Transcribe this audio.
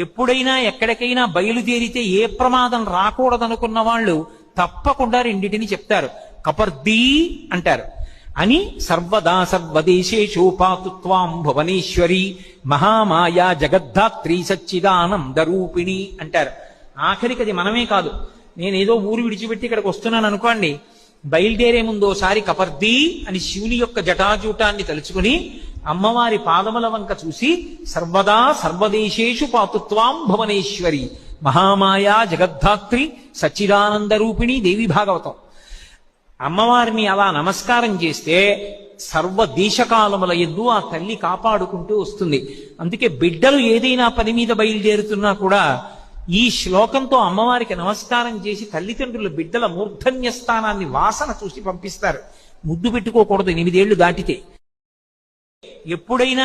ఎప్పుడైనా ఎక్కడికైనా బయలుదేరితే ఏ ప్రమాదం రాకూడదనుకున్న వాళ్ళు తప్పకుండా రెండిటిని చెప్తారు. కపర్దీ అంటారు. అని సర్వదా సర్వదేశేషు పాతుత్వాం భువనేశ్వరి మహామాయా జగద్ధాత్రి సచ్చిదానంద రూపిణి అంటారు. ఆఖరికి అది మనమే కాదు, నేనేదో ఊరు విడిచిపెట్టి ఇక్కడికి వస్తున్నాను అనుకోండి, బయలుదేరే ముందోసారి కపర్దీ అని శివుని యొక్క జటాజూటాన్ని తలుచుకుని అమ్మవారి పాదముల వంక చూసి సర్వదా సర్వదేశేషు పాతుత్వాం భువనేశ్వరి మహామాయా జగద్ధాత్రి సచ్చిదానంద రూపిణి దేవి భాగవతం. అమ్మవారిని అలా నమస్కారం చేస్తే సర్వదేశకాలముల యందు ఆ తల్లి కాపాడుకుంటూ వస్తుంది. అందుకే బిడ్డలు ఏదైనా పని మీద బయలుదేరుతున్నా కూడా ఈ శ్లోకంతో అమ్మవారికి నమస్కారం చేసి తల్లిదండ్రులు బిడ్డల మూర్ధన్య స్థానాన్ని వాసన చూసి పంపిస్తారు. ముద్దు పెట్టుకోకూడదు 8 ఏళ్లు దాటితే. ఎప్పుడైనా